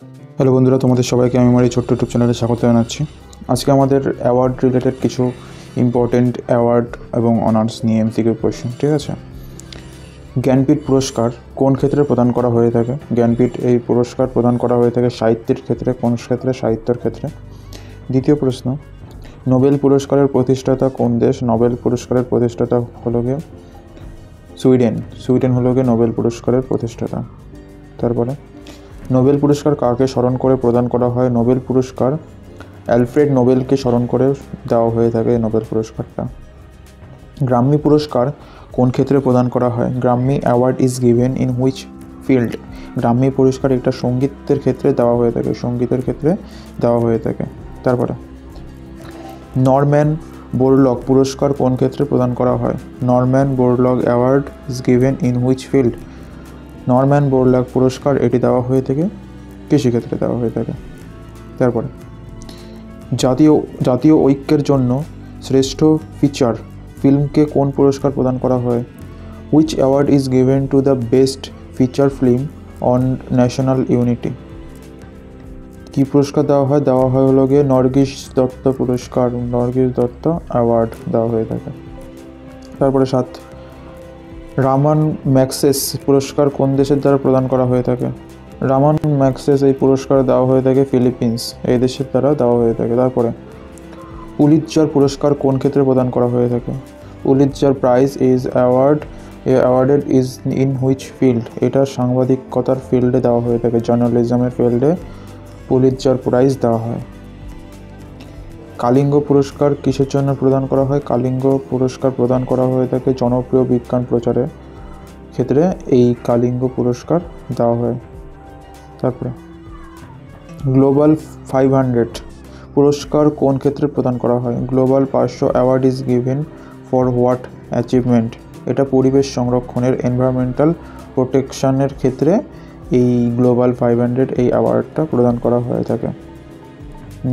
Hello বন্ধুরা, তোমাদের সবাইকে আমি আমার এই ছোট্ট ইউটিউব চ্যানেলে স্বাগত জানাচ্ছি। আজকে আমাদের অ্যাওয়ার্ড রিলেটেড কিছু ইম্পর্টেন্ট অ্যাওয়ার্ড এবং অনার্স নিয়ে এমসিকিউ কোয়েশ্চেন, ঠিক আছে। জ্ঞানপীঠ পুরস্কার কোন ক্ষেত্রে প্রদান করা হয়ে থাকে? জ্ঞানপীঠ এই পুরস্কার প্রদান করা হয়ে থাকে সাহিত্যের ক্ষেত্রে। কোন ক্ষেত্রে? সাহিত্যের ক্ষেত্রে। দ্বিতীয় প্রশ্ন, নোবেল পুরস্কারের প্রতিষ্ঠাতা কোন দেশ? নোবেল পুরস্কারের প্রতিষ্ঠাতা হলো গিয়ে সুইডেন। সুইডেন হলো গিয়ে নোবেল পুরস্কারের প্রতিষ্ঠাতা। তারপরে নোবেল পুরস্কার কাকে স্মরণ করে প্রদান করা হয়? নোবেল পুরস্কার অ্যালফ্রেড নোবেলকে স্মরণ করে দেওয়া হয়ে থাকে নোবেল পুরস্কারটা। গ্রাম্মি পুরস্কার কোন ক্ষেত্রে প্রদান করা হয়? Grammy award is given in which field? Grammy পুরস্কার একটা সঙ্গীতের ক্ষেত্রে দেওয়া হয়ে থাকে, সঙ্গীতের ক্ষেত্রে দেওয়া হয়ে থাকে। তারপরে নরম্যান বোরলগ পুরস্কার কোন ক্ষেত্রে প্রদান করা হয়? Norman Borlaug award is given in which field? Norman Borlaug পুরস্কার এটি দেওয়া হয়ে থাকে কৃষিক্ষেত্রে দেওয়া হয়ে থাকে। তারপরে জাতীয় ঐক্যের জন্য শ্রেষ্ঠ ফিচার ফিল্মকে কোন পুরস্কার প্রদান করা হয়? Which award is given to the best feature film on national unity? কী পুরস্কার দেওয়া হয়? দেওয়া হয় হলো গিয়ে নরগিস দত্ত পুরস্কার, নরগিস দত্ত অ্যাওয়ার্ড দেওয়া হয়ে থাকে। তারপরে 7, রামান ম্যাগসেস পুরস্কার কোন দেশের দ্বারা প্রদান করা হয়ে থাকে? রামান ম্যাগসেস এই পুরস্কার দেওয়া হয়ে থাকে ফিলিপিন্স এই দেশের দ্বারা দেওয়া হয়ে থাকে। তারপরে পুলিৎজার পুরস্কার কোন ক্ষেত্রে প্রদান করা হয়ে থাকে? Pulitzer prize is awarded is in which field? এটা সাংবাদিকতার ফিল্ডে দেওয়া হয়ে থাকে, জার্নালিজমের ফিল্ডে পুলিৎজার প্রাইজ দেওয়া হয়। কালিঙ্গ পুরস্কার কিসের জন্য প্রদান করা হয়? কালিঙ্গ পুরস্কার প্রদান করা হয়ে থাকে জনপ্রিয় বিজ্ঞান প্রচারের ক্ষেত্রে এই কালিঙ্গ পুরস্কার দেওয়া হয়। তারপরে গ্লোবাল 500 পুরস্কার কোন ক্ষেত্রে প্রদান করা হয়? Global 500 award is given for what achievement? এটা পরিবেশ সংরক্ষণের, এনভায়রনমেন্টাল প্রোটেকশনের ক্ষেত্রে এই গ্লোবাল 500 এই অ্যাওয়ার্ডটা প্রদান করা হয়ে থাকে।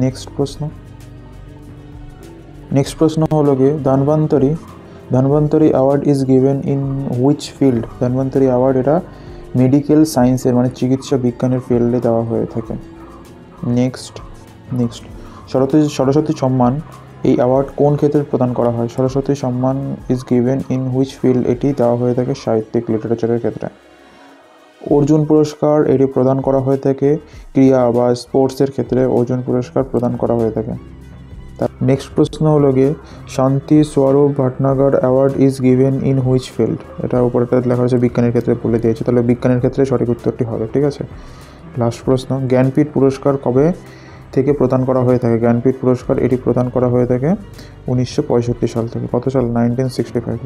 নেক্সট প্রশ্ন হলো গিয়ে Dhanvantari award is given in which field? Dhanvantari award এটা মেডিকেল সায়েন্সের মানে চিকিৎসা বিজ্ঞানের ফিল্ডে দেওয়া হয়ে থাকে। নেক্সট সরস্বতী সম্মান এই অ্যাওয়ার্ড কোন ক্ষেত্রে প্রদান করা হয়? সরস্বতী সম্মান is given in which field? এটি দেওয়া হয়ে থাকে সাহিত্যিক লিটারেচারের ক্ষেত্রে। অর্জুন পুরস্কার এটি প্রদান করা হয়ে থাকে ক্রীড়া বা স্পোর্টসের ক্ষেত্রে অর্জুন পুরস্কার প্রদান করা হয়ে থাকে। নেক্সট প্রশ্ন হলো গিয়ে Shanti Swarup Bhatnagar award is given in which field? এটা উপরেটা লেখা হয়েছে বিজ্ঞানের ক্ষেত্রে বলে দিয়েছে, তাহলে বিজ্ঞানের ক্ষেত্রে সঠিক উত্তরটি হবে, ঠিক আছে। লাস্ট প্রশ্ন, জ্ঞানপীঠ পুরস্কার কবে থেকে প্রদান করা হয়ে থাকে? জ্ঞানপীঠ পুরস্কার এটি প্রদান করা হয়ে থাকে 1965 সাল থেকে। কত সাল? 1965।